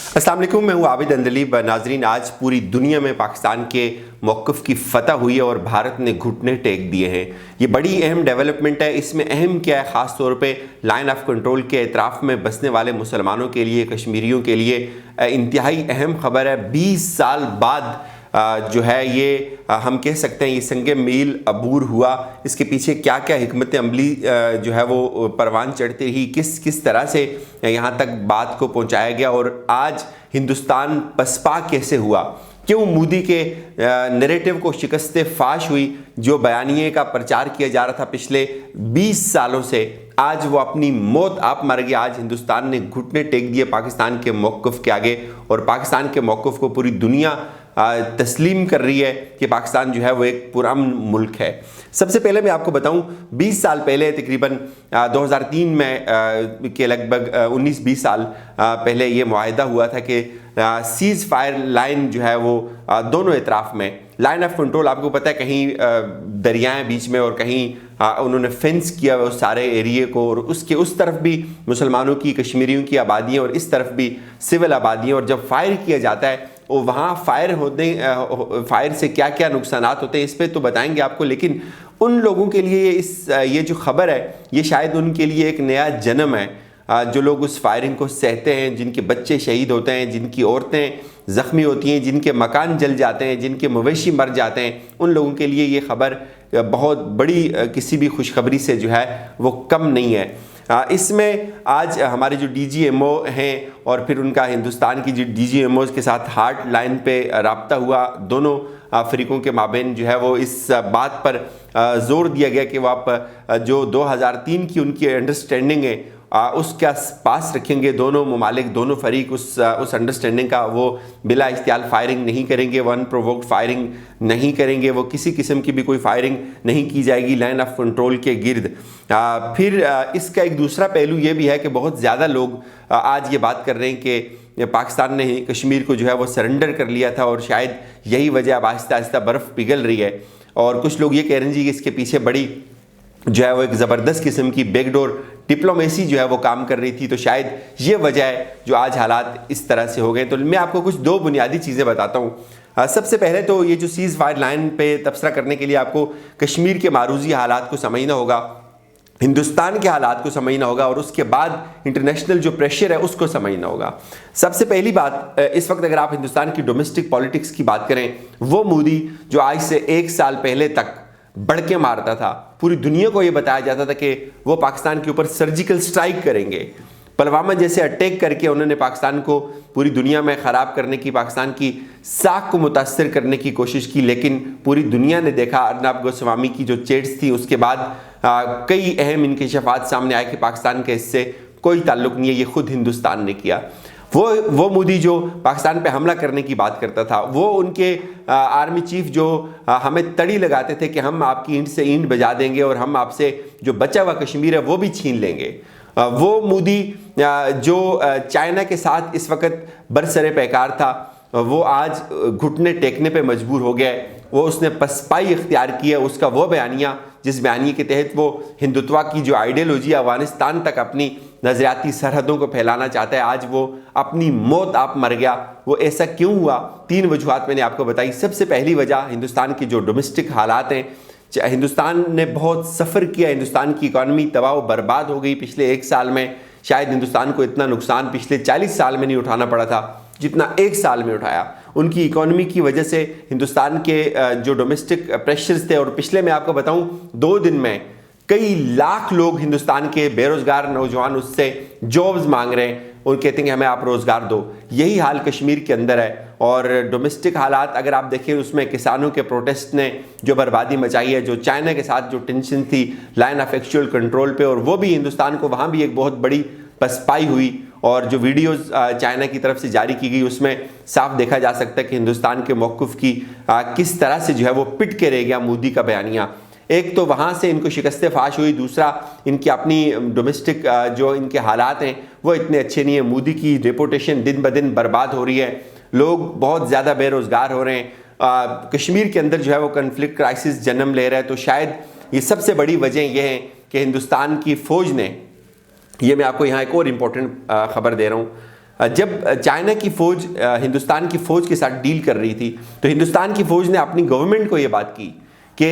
अस्सलाम वालेकुम, मैं हूँ आबिद अंदलीब। नाजरीन, आज पूरी दुनिया में पाकिस्तान के मौक़िफ़ की फतह हुई है और भारत ने घुटने टेक दिए हैं। ये बड़ी अहम डेवलपमेंट है। इसमें अहम क्या है, ख़ास तौर पे लाइन ऑफ कंट्रोल के एतराफ़ में बसने वाले मुसलमानों के लिए, कश्मीरियों के लिए इंतहाई अहम ख़बर है। 20 साल बाद जो है ये हम कह सकते हैं ये संग मील अबूर हुआ। इसके पीछे क्या क्या हिकमत अमली जो है वो परवान चढ़ती रही, किस तरह से यहाँ तक बात को पहुँचाया गया और आज हिंदुस्तान पसपा कैसे हुआ, क्यों मोदी के नैरेटिव को शिकस्त फाश हुई। जो बयानिए का प्रचार किया जा रहा था पिछले 20 सालों से, आज वो अपनी मौत आप मर गया। आज हिंदुस्तान ने घुटने टेक दिए पाकिस्तान के मौक़िफ़ के आगे और पाकिस्तान के मौक़िफ़ को पूरी दुनिया तस्लीम कर रही है कि पाकिस्तान जो है वो एक पुरअमन मुल्क है। सबसे पहले मैं आपको बताऊं, 20 साल पहले तकरीबन 2003 में के लगभग 19-20 साल पहले ये मुआहिदा हुआ था कि सीज़ फायर लाइन जो है वो दोनों एतराफ़ में लाइन ऑफ कंट्रोल, आपको पता है कहीं दरियाएं बीच में और कहीं उन्होंने फेंस किया उस सारे एरिए को, और उसके उस तरफ भी मुसलमानों की, कश्मीरियों की आबादियाँ और इस तरफ भी सिविल आबादियाँ। और जब फायर किया जाता है और वहाँ फायर से क्या क्या नुकसानात होते हैं इस पर तो बताएंगे आपको, लेकिन उन लोगों के लिए ये जो खबर है ये शायद उनके लिए एक नया जन्म है। जो लोग उस फायरिंग को सहते हैं, जिनके बच्चे शहीद होते हैं, जिनकी औरतें ज़ख्मी होती हैं, जिनके मकान जल जाते हैं, जिनके मवेशी मर जाते हैं, उन लोगों के लिए ये खबर बहुत बड़ी किसी भी खुशखबरी से जो है वो कम नहीं है। इसमें आज हमारे जो DGMO हैं और फिर उनका हिंदुस्तान की जो DGMOs के साथ हार्ट लाइन पे राब्ता हुआ, दोनों फ़रीक़ों के माबेन जो है वो इस बात पर ज़ोर दिया गया कि वो आप जो 2003 की उनकी अंडरस्टैंडिंग है उसका पास रखेंगे। दोनों ममालिक, दोनों फ़रीक उस अंडरस्टैंडिंग का वो बिला इख्तियार फायरिंग नहीं करेंगे, वन प्रोवोक्ड फायरिंग नहीं करेंगे, वो किसी किस्म की भी कोई फायरिंग नहीं की जाएगी लाइन ऑफ कंट्रोल के गिर्द। फिर इसका एक दूसरा पहलू ये भी है कि बहुत ज़्यादा लोग आज ये बात कर रहे हैं कि पाकिस्तान ने कश्मीर को जो है वो सरेंडर कर लिया था और शायद यही वजह अब आहिस्ता आहिस्ता बर्फ़ पिघल रही है। और कुछ लोग ये कह रहे हैं जी कि इसके पीछे बड़ी जो है वो एक ज़बरदस्त किस्म की बैकडोर डिप्लोमेसी जो है वो काम कर रही थी, तो शायद ये वजह है जो आज हालात इस तरह से हो गए। तो मैं आपको कुछ दो बुनियादी चीज़ें बताता हूँ। सबसे पहले तो ये जो सीज़ फायर लाइन पे तबसरा करने के लिए आपको कश्मीर के मारूजी हालात को समझना होगा, हिंदुस्तान के हालात को समझना होगा और उसके बाद इंटरनेशनल जो प्रेशर है उसको समझना होगा। सबसे पहली बात, इस वक्त अगर आप हिंदुस्तान की डोमेस्टिक पॉलिटिक्स की बात करें, वो मोदी जो आज से 1 साल पहले तक बढ़ के मारता था, पूरी दुनिया को ये बताया जाता था कि वो पाकिस्तान के ऊपर सर्जिकल स्ट्राइक करेंगे, पुलवामा जैसे अटैक करके उन्होंने पाकिस्तान को पूरी दुनिया में ख़राब करने की, पाकिस्तान की साख को मुतासर करने की कोशिश की, लेकिन पूरी दुनिया ने देखा अर्नब गोस्वामी की जो चैट्स थी उसके बाद कई अहम इंकशाफात सामने आए कि पाकिस्तान के इससे कोई ताल्लुक़ नहीं है, ये खुद हिंदुस्तान ने किया। वो मोदी जो पाकिस्तान पे हमला करने की बात करता था, वो उनके आर्मी चीफ जो हमें तड़ी लगाते थे कि हम आपकी ईंट से ईंट बजा देंगे और हम आपसे जो बचा हुआ कश्मीर है वो भी छीन लेंगे। वो मोदी जो चाइना के साथ इस वक्त बरसरे पैकार था, वो आज घुटने टेकने पे मजबूर हो गया है। वो उसने पसपाई इख्तियार की है। उसका वो बयानिया जिस बयानी के तहत वो हिंदुत्वा की जो आइडियोलॉजी अफगानिस्तान तक अपनी नज़रियाती सरहदों को फैलाना चाहता है, आज वो अपनी मौत आप मर गया। वो ऐसा क्यों हुआ? 3 वजूहात मैंने आपको बताई। सबसे पहली वजह हिंदुस्तान की जो डोमेस्टिक हालात हैं, हिंदुस्तान ने बहुत सफ़र किया, हिंदुस्तान की इकॉनमी तबाह व बर्बाद हो गई पिछले 1 साल में। शायद हिंदुस्तान को इतना नुकसान पिछले 40 साल में नहीं उठाना पड़ा था जितना 1 साल में उठाया। उनकी इकॉनमी की वजह से हिंदुस्तान के जो डोमेस्टिक प्रेशर्स थे, और पिछले मैं आपको बताऊं 2 दिन में कई लाख लोग हिंदुस्तान के बेरोज़गार नौजवान उससे जॉब्स मांग रहे हैं और कहते हैं कि हमें आप रोज़गार दो। यही हाल कश्मीर के अंदर है। और डोमेस्टिक हालात अगर आप देखें, उसमें किसानों के प्रोटेस्ट ने जो बर्बादी मचाई है, जो चाइना के साथ जो टेंशन थी लाइन ऑफ एक्चुअल कंट्रोल पे, और वो भी हिंदुस्तान को वहाँ भी एक बहुत बड़ी पसपाई हुई। और जो वीडियोस चाइना की तरफ से जारी की गई उसमें साफ देखा जा सकता है कि हिंदुस्तान के मौक़िफ़ की किस तरह से जो है वो पिट के रह गया मोदी का बयानिया। एक तो वहाँ से इनको शिकस्त फाश हुई, दूसरा इनकी अपनी डोमेस्टिक जो इनके हालात हैं वो इतने अच्छे नहीं है। मोदी की रेपुटेशन दिन ब दिन बर्बाद हो रही है, लोग बहुत ज़्यादा बेरोज़गार हो रहे हैं, कश्मीर के अंदर जो है वो कन्फ्लिक्ट क्राइसिस जन्म ले रहा है। तो शायद ये सबसे बड़ी वजह यह है कि हिंदुस्तान की फ़ौज ने, ये मैं आपको यहाँ एक और इम्पोर्टेंट ख़बर दे रहा हूँ, جب چائنا کی فوج ہندوستان کی فوج کے ساتھ ڈیل کر رہی تھی تو ہندوستان کی فوج نے اپنی گورنمنٹ کو یہ بات کی کہ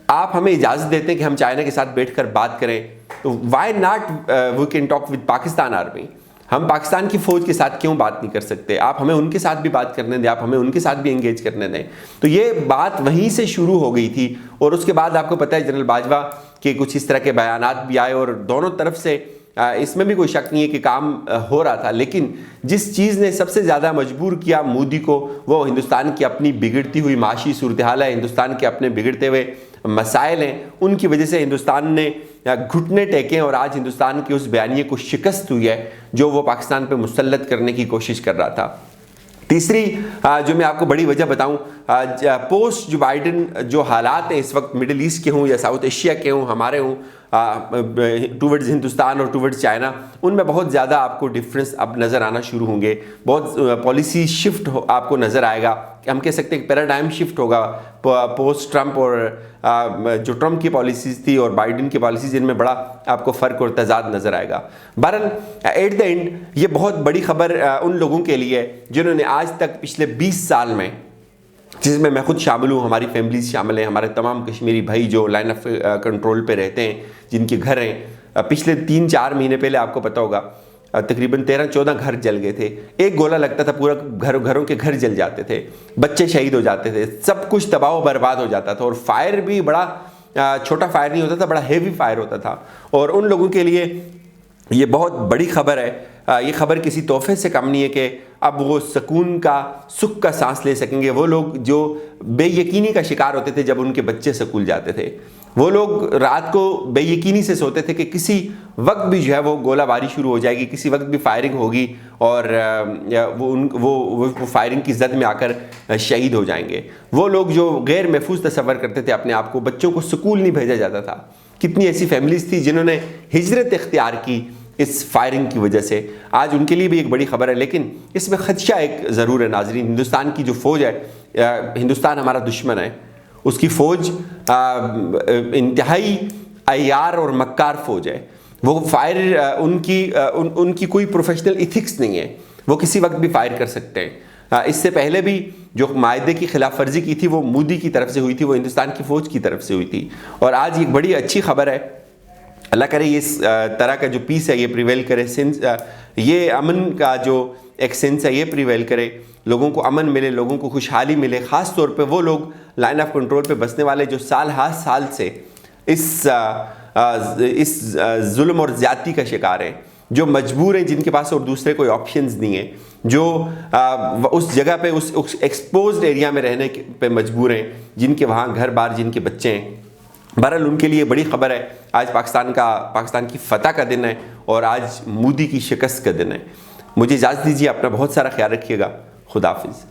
آپ ہمیں اجازت دیتے ہیں کہ ہم چائنا کے ساتھ بیٹھ کر بات کریں، تو why not we can talk with Pakistan army, ہم پاکستان کی فوج کے ساتھ کیوں بات نہیں کر سکتے، آپ ہمیں ان کے ساتھ بھی بات کرنے دیں، آپ ہمیں ان کے ساتھ بھی انگیج کرنے دیں۔ تو یہ بات وہیں سے شروع ہو گئی تھی، اور اس کے بعد آپ کو پتہ ہے جنرل باجوہ کے کچھ اس طرح کے بیانات بھی آئے، اور دونوں طرف سے اس میں بھی کوئی شک نہیں ہے کہ کام ہو رہا تھا، لیکن جس چیز نے سب سے زیادہ مجبور کیا مودی کو وہ ہندوستان کی اپنی بگڑتی ہوئی معاشی صورتحال ہے، ہندوستان کے اپنے بگڑتے ہوئے مسائل ہیں، ان کی وجہ سے ہندوستان نے گھٹنے ٹیکے اور آج ہندوستان کے اس بیانیے کو شکست ہوئی ہے جو وہ پاکستان پہ مسلط کرنے کی کوشش کر رہا تھا۔ تیسری جو میں آپ کو بڑی وجہ بتاؤں، پوسٹ جو بائیڈن جو حالات ہیں اس وقت مڈل ایسٹ کے ہوں یا ساؤتھ ایشیا کے ہوں، ہمارے ہوں، ٹورڈز ہندوستان اور ٹورڈز چائنا، ان میں بہت زیادہ آپ کو ڈفرینس اب نظر آنا شروع ہوں گے، بہت پالیسی شفٹ آپ کو نظر آئے گا، کہ ہم کہہ سکتے ہیں کہ پیراڈائم شفٹ ہوگا پوسٹ ٹرمپ، اور جو ٹرمپ کی پالیسیز تھی اور بائیڈن کی پالیسیز، ان میں بڑا آپ کو فرق اور تضاد نظر آئے گا۔ بہرحال ایٹ دا اینڈ یہ بہت بڑی خبر ان لوگوں کے لیے جنہوں نے آج تک پچھلے 20 سال میں، جس میں میں خود شامل ہوں، ہماری فیملیز شامل ہیں، ہمارے تمام کشمیری بھائی جو لائن آف کنٹرول پہ رہتے ہیں، جن کے گھر ہیں، پچھلے 3-4 مہینے پہلے آپ کو پتہ ہوگا تقریباً 13-14 گھر جل گئے تھے، ایک گولہ لگتا تھا پورا گھروں کے گھر جل جاتے تھے، بچے شہید ہو جاتے تھے، سب کچھ تباہ و برباد ہو جاتا تھا، اور فائر بھی بڑا چھوٹا فائر نہیں ہوتا تھا، بڑا ہیوی فائر ہوتا تھا، اور ان لوگوں کے لیے یہ بہت بڑی خبر ہے۔ یہ خبر کسی تحفے سے کم نہیں ہے کہ اب وہ سکون کا، سکھ کا سانس لے سکیں گے۔ وہ لوگ جو بے یقینی کا شکار ہوتے تھے جب ان کے بچے سکول جاتے تھے، وہ لوگ رات کو بے یقینی سے سوتے تھے کہ کسی وقت بھی جو ہے وہ گولہ باری شروع ہو جائے گی، کسی وقت بھی فائرنگ ہوگی، اور وہ فائرنگ کی زد میں آ کر شہید ہو جائیں گے۔ وہ لوگ جو غیر محفوظ تصور کرتے تھے اپنے آپ کو، بچوں کو سکول نہیں بھیجا جاتا تھا، کتنی ایسی فیملیز تھی جنہوں نے ہجرت اختیار کی اس فائرنگ کی وجہ سے، آج ان کے لیے بھی ایک بڑی خبر ہے۔ لیکن اس میں خدشہ ایک ضرور ہے ناظرین، ہندوستان کی جو فوج ہے، ہندوستان ہمارا دشمن ہے، اس کی فوج انتہائی عیار اور مکار فوج ہے، وہ فائر ان کی کوئی پروفیشنل ایتھکس نہیں ہے، وہ کسی وقت بھی فائر کر سکتے ہیں۔ اس سے پہلے بھی جو معاہدے کی خلاف ورزی کی تھی وہ مودی کی طرف سے ہوئی تھی، وہ ہندوستان کی فوج کی طرف سے ہوئی تھی، اور آج ایک بڑی اچھی خبر ہے، اللہ کرے اس طرح کا جو پیس ہے یہ پریویل کرے، یہ امن کا جو ایک سینس ہے یہ پریویل کرے، لوگوں کو امن ملے، لوگوں کو خوشحالی ملے، خاص طور پہ وہ لوگ لائن آف کنٹرول پہ بسنے والے جو سال ہر سال سے اس ظلم اور زیادتی کا شکار ہیں، جو مجبور ہیں، جن کے پاس اور دوسرے کوئی آپشنز نہیں ہیں، جو اس جگہ پہ اس ایکسپوزڈ ایریا میں رہنے پہ مجبور ہیں، جن کے وہاں گھر بار، جن کے بچے ہیں۔ بہرحال ان کے لیے بڑی خبر ہے، آج پاکستان کی فتح کا دن ہے، اور آج مودی کی شکست کا دن ہے۔ مجھے اجازت دیجیے، اپنا بہت سارا خیال رکھیے گا، خدا حافظ۔